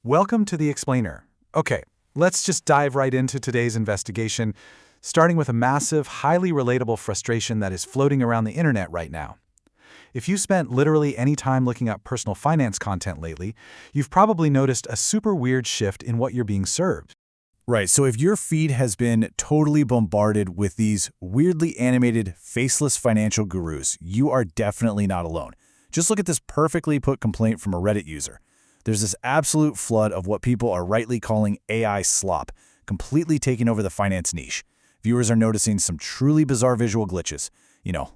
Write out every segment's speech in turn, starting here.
Welcome to the Explainer. Okay, let's just dive right into today's investigation, starting with a massive, highly relatable frustration that is floating around the internet right now. If you spent literally any time looking up personal finance content lately, you've probably noticed a super weird shift in what you're being served. Right, so if your feed has been totally bombarded with these weirdly animated, faceless financial gurus, you are definitely not alone. Just look at this perfectly put complaint from a Reddit user. There's this absolute flood of what people are rightly calling AI slop, completely taking over the finance niche. Viewers are noticing some truly bizarre visual glitches.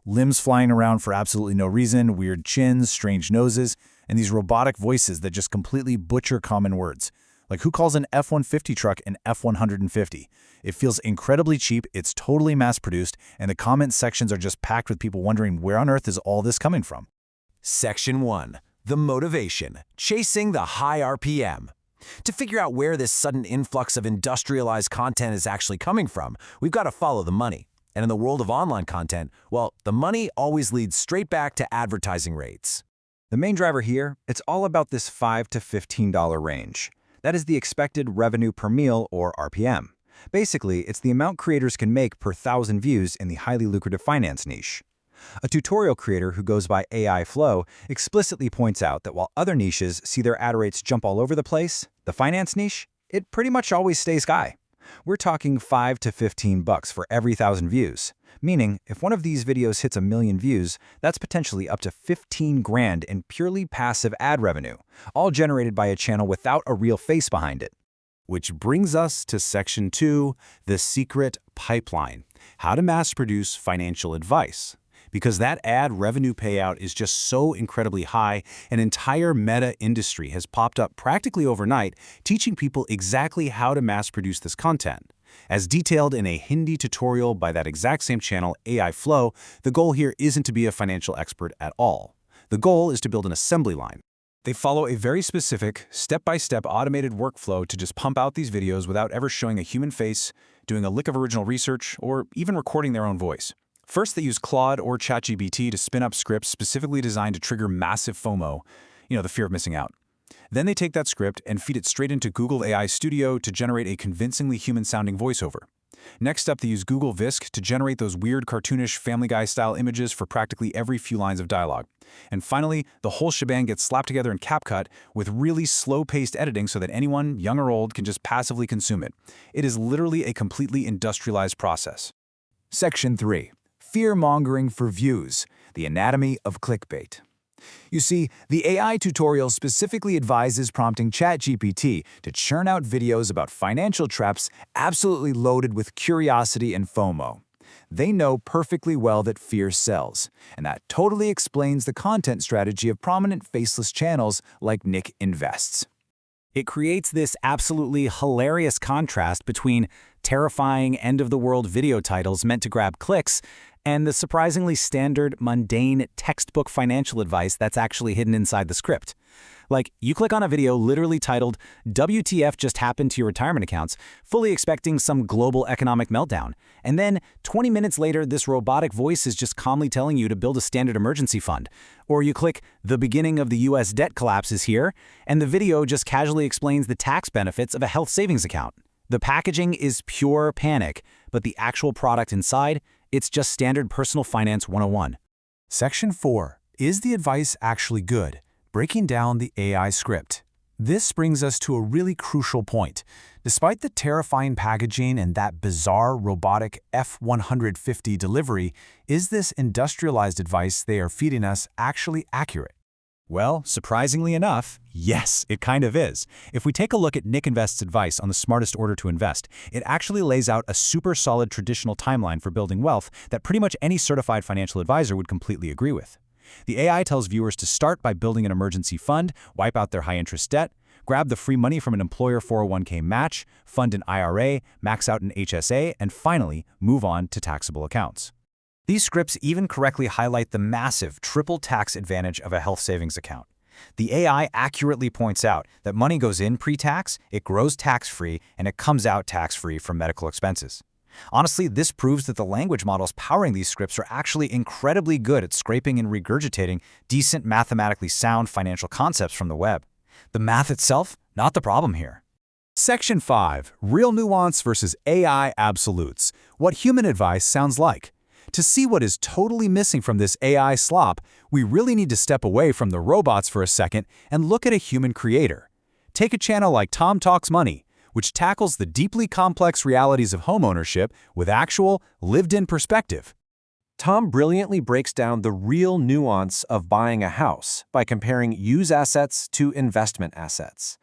Limbs flying around for absolutely no reason, weird chins, strange noses, and these robotic voices that just completely butcher common words. Like, who calls an F-150 truck an F-150? It feels incredibly cheap, it's totally mass-produced, and the comment sections are just packed with people wondering where on earth is all this coming from. Section 1. The motivation, chasing the high RPM. To figure out where this sudden influx of industrialized content is actually coming from, we've got to follow the money. And in the world of online content, well, the money always leads straight back to advertising rates. The main driver here, it's all about this $5 to $15 range. That is the expected revenue per meal, or RPM. Basically, it's the amount creators can make per 1,000 views in the highly lucrative finance niche. A tutorial creator who goes by AI Flow explicitly points out that while other niches see their ad rates jump all over the place, the finance niche, it pretty much always stays high. We're talking $5 to $15 for every 1,000 views, meaning if one of these videos hits 1 million views, that's potentially up to 15 grand in purely passive ad revenue, all generated by a channel without a real face behind it. Which brings us to Section 2, the secret pipeline, how to mass-produce financial advice. Because that ad revenue payout is just so incredibly high, an entire meta industry has popped up practically overnight, teaching people exactly how to mass-produce this content. As detailed in a Hindi tutorial by that exact same channel, AI Flow, the goal here isn't to be a financial expert at all. The goal is to build an assembly line. They follow a very specific, step-by-step automated workflow to just pump out these videos without ever showing a human face, doing a lick of original research, or even recording their own voice. First, they use Claude or ChatGPT to spin up scripts specifically designed to trigger massive FOMO, the fear of missing out. Then they take that script and feed it straight into Google AI Studio to generate a convincingly human-sounding voiceover. Next up, they use Google Visc to generate those weird cartoonish Family Guy-style images for practically every few lines of dialogue. And finally, the whole shebang gets slapped together in CapCut with really slow-paced editing so that anyone, young or old, can just passively consume it. It is literally a completely industrialized process. Section 3. Fear-mongering for views, the anatomy of clickbait. You see, the AI tutorial specifically advises prompting ChatGPT to churn out videos about financial traps absolutely loaded with curiosity and FOMO. They know perfectly well that fear sells, and that totally explains the content strategy of prominent faceless channels like Nick Invests. It creates this absolutely hilarious contrast between terrifying end-of-the-world video titles meant to grab clicks and the surprisingly standard, mundane, textbook financial advice that's actually hidden inside the script. Like, you click on a video literally titled, "WTF just happened to your retirement accounts," fully expecting some global economic meltdown. And then, 20 minutes later, this robotic voice is just calmly telling you to build a standard emergency fund. Or you click, "The beginning of the US debt collapse is here," and the video just casually explains the tax benefits of a health savings account. The packaging is pure panic, but the actual product inside, it's just standard personal finance 101. Section 4. Is the advice actually good? Breaking down the AI script. This brings us to a really crucial point. Despite the terrifying packaging and that bizarre robotic F-150 delivery, is this industrialized advice they are feeding us actually accurate? Well, surprisingly enough, yes, it kind of is. If we take a look at Nick Invest's advice on the smartest order to invest, it actually lays out a super solid traditional timeline for building wealth that pretty much any certified financial advisor would completely agree with. The AI tells viewers to start by building an emergency fund, wipe out their high-interest debt, grab the free money from an employer 401k match, fund an IRA, max out an HSA, and finally, move on to taxable accounts. These scripts even correctly highlight the massive triple tax advantage of a health savings account. The AI accurately points out that money goes in pre-tax, it grows tax-free, and it comes out tax-free from medical expenses. Honestly, this proves that the language models powering these scripts are actually incredibly good at scraping and regurgitating decent, mathematically sound financial concepts from the web. The math itself, not the problem here. Section 5. Real nuance versus AI absolutes. What human advice sounds like. To see what is totally missing from this AI slop, we really need to step away from the robots for a second and look at a human creator. Take a channel like Tom Talks Money, which tackles the deeply complex realities of homeownership with actual, lived-in perspective. Tom brilliantly breaks down the real nuance of buying a house by comparing use assets to investment assets.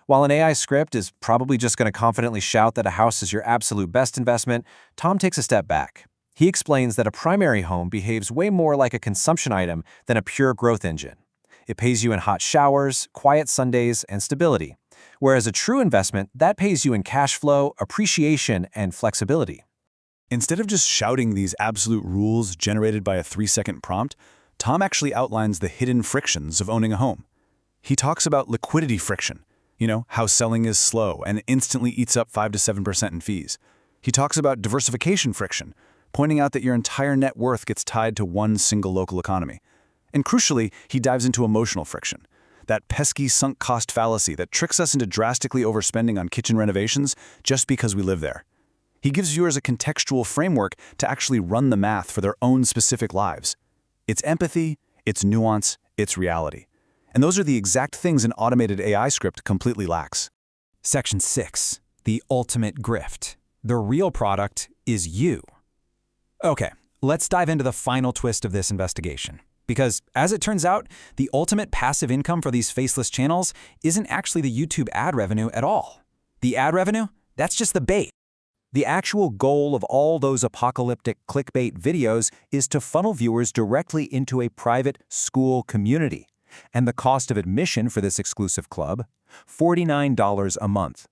While an AI script is probably just going to confidently shout that a house is your absolute best investment, Tom takes a step back. He explains that a primary home behaves way more like a consumption item than a pure growth engine. It pays you in hot showers, quiet Sundays, and stability. Whereas a true investment, that pays you in cash flow, appreciation, and flexibility. Instead of just shouting these absolute rules generated by a 3-second prompt, Tom actually outlines the hidden frictions of owning a home. He talks about liquidity friction. You know, how selling is slow and instantly eats up 5 to 7% in fees. He talks about diversification friction, pointing out that your entire net worth gets tied to one single local economy. And crucially, he dives into emotional friction, that pesky sunk cost fallacy that tricks us into drastically overspending on kitchen renovations just because we live there. He gives viewers a contextual framework to actually run the math for their own specific lives. It's empathy, it's nuance, it's reality. And those are the exact things an automated AI script completely lacks. Section 6. The ultimate grift. The real product is you. Okay, let's dive into the final twist of this investigation. Because, as it turns out, the ultimate passive income for these faceless channels isn't actually the YouTube ad revenue at all. The ad revenue? That's just the bait. The actual goal of all those apocalyptic clickbait videos is to funnel viewers directly into a private school community. And the cost of admission for this exclusive club? $49 a month.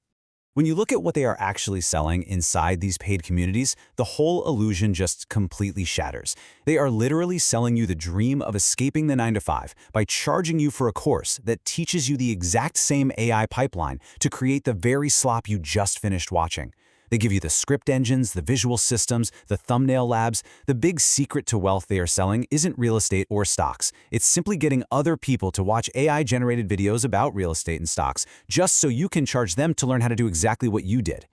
When you look at what they are actually selling inside these paid communities, the whole illusion just completely shatters. They are literally selling you the dream of escaping the 9-to-5 by charging you for a course that teaches you the exact same AI pipeline to create the very slop you just finished watching. They give you the script engines, the visual systems, the thumbnail labs. The big secret to wealth they are selling isn't real estate or stocks. It's simply getting other people to watch AI-generated videos about real estate and stocks, just so you can charge them to learn how to do exactly what you did.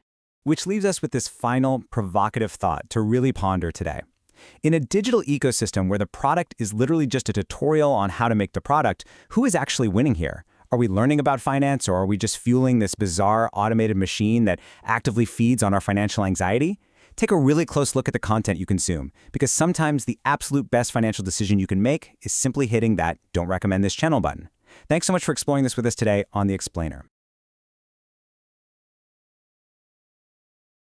Which leaves us with this final provocative thought to really ponder today. In a digital ecosystem where the product is literally just a tutorial on how to make the product, who is actually winning here? Are we learning about finance, or are we just fueling this bizarre automated machine that actively feeds on our financial anxiety? Take a really close look at the content you consume, because sometimes the absolute best financial decision you can make is simply hitting that "Don't recommend this channel" button. Thanks so much for exploring this with us today on The Explainer.